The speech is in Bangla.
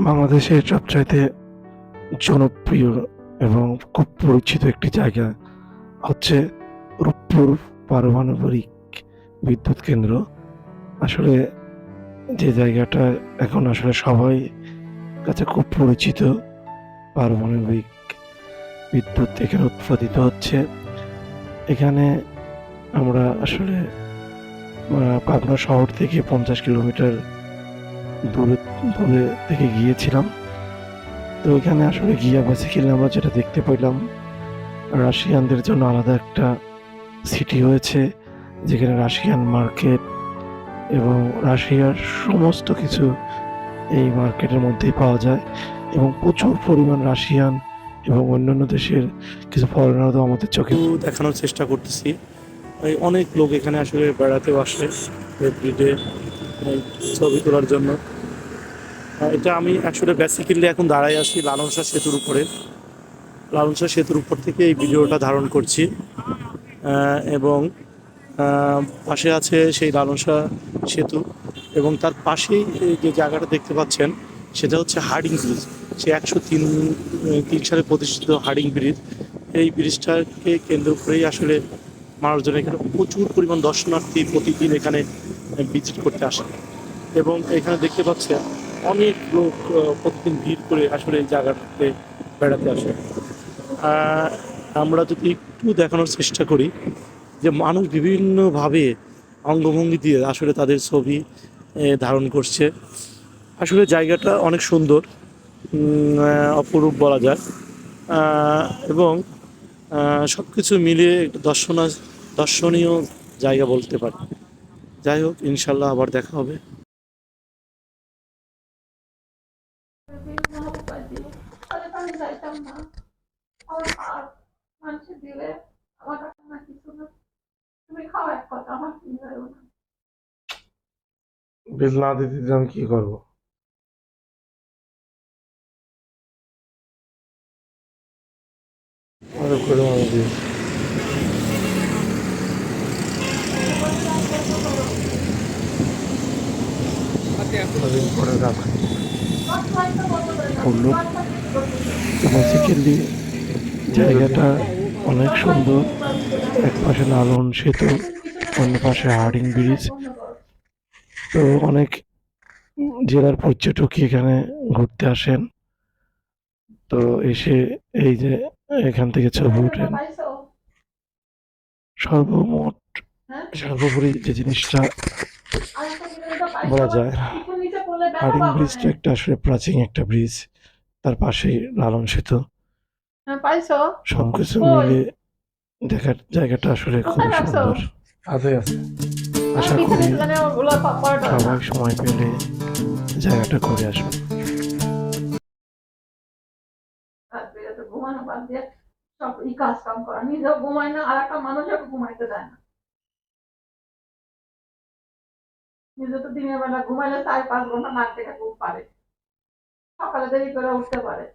বাংলাদেশের সবচাইতে জনপ্রিয় এবং খুব পরিচিত একটি জায়গা হচ্ছে রূপপুর পারমাণবিক বিদ্যুৎ কেন্দ্র। আসলে যে জায়গাটা এখন আসলে সবাই কাছে খুব পরিচিত। পারমাণবিক বিদ্যুৎ এখানে উৎপাদিত হচ্ছে। এখানে আমরা আসলে পাবনা শহর থেকে 50 কিলোমিটার দূরে দূরে থেকে গিয়েছিলাম। তো এখানে আসলে গিয়ে বেসিক্যালি আমরা যেটা দেখতে পেলাম, রাশিয়ানদের জন্য আলাদা একটা সিটি হয়েছে, যেখানে রাশিয়ান মার্কেট এবং রাশিয়ার সমস্ত কিছু এই মার্কেটের মধ্যেই পাওয়া যায় এবং প্রচুর পরিমাণ রাশিয়ান এবং অন্যান্য দেশের কিছু ফরেনারও আমাদের চোখে দেখানোর চেষ্টা করতেছি। অনেক লোক এখানে আসলে বেড়াতেও আসে এভরিডে ছবি তোলার জন্য। এটা আমি আসলে বেসিক্যালি এখন দাঁড়াই আছি লালন শাহ সেতুর উপরে। লালন শাহ সেতুর উপর থেকে এই ভিডিওটা ধারণ করছি এবং পাশে আছে সেই লালন শাহ সেতু এবং তার পাশেই যে জায়গাটা দেখতে পাচ্ছেন সেটা হচ্ছে হার্ডিং ব্রিজ। সে 103 সালে প্রতিষ্ঠিত হার্ডিং ব্রিজ। এই ব্রিজটাকে কেন্দ্র করেই আসলে মানুষজন এখানে প্রচুর পরিমাণ দর্শনার্থী প্রতিদিন এখানে ভিজিট করতে আসে এবং এখানে দেখতে পাচ্ছেন অনেক লোক প্রতিদিন ভিড় করে আসলে এই জায়গাটাতে বেড়াতে আসে। আমরা যদি একটু দেখানোর চেষ্টা করি যে মানুষ বিভিন্নভাবে অঙ্গভঙ্গি দিয়ে আসলে তাদের ছবি ধারণ করছে। আসলে জায়গাটা অনেক সুন্দর, অপরূপ বলা যায় এবং সব কিছু মিলিয়ে একটা দর্শনীয় জায়গা বলতে পারি। যাই হোক, ইনশাল্লাহ আবার দেখা হবে। বিল না দিতে আমি কি করবো? করে আমি দিই করে রাখ করলো। বেসিক্যালি জায়গাটা অনেক সুন্দর। এক পাশে লালন সেতু, অন্য পাশে হার্ডিং ব্রিজ। তো অনেক জেলার পর্যটক এখানে ঘুরতে আসেন। তো এসে এই যে এখান থেকে ছবি উঠেন। সর্বমোট সর্বোপরি যে জিনিসটা বলা যায়, হার্ডিং ব্রিজটা একটা আসলে প্রাচীন একটা ব্রিজ, তার পাশেই লালন সেতু। সবকিছু মিলে দেখার জায়গাটা আসলে খুবই সুন্দর। আছে আছে, আশা করি সবাই সময় পেলে জায়গাটা ঘুরে আসবে। ঘুমানো বাদ দিয়ে সব কাজ কাম করা, নিজেও ঘুমায় না আর একটা মানুষও ঘুমাইতে দেয় না। নিজে তো দিনের বেলা ঘুমাইলে 4-5 ঘন্টা নাক থেকে ঘুম পারে, সকালে দেরি করে উঠতে পারে।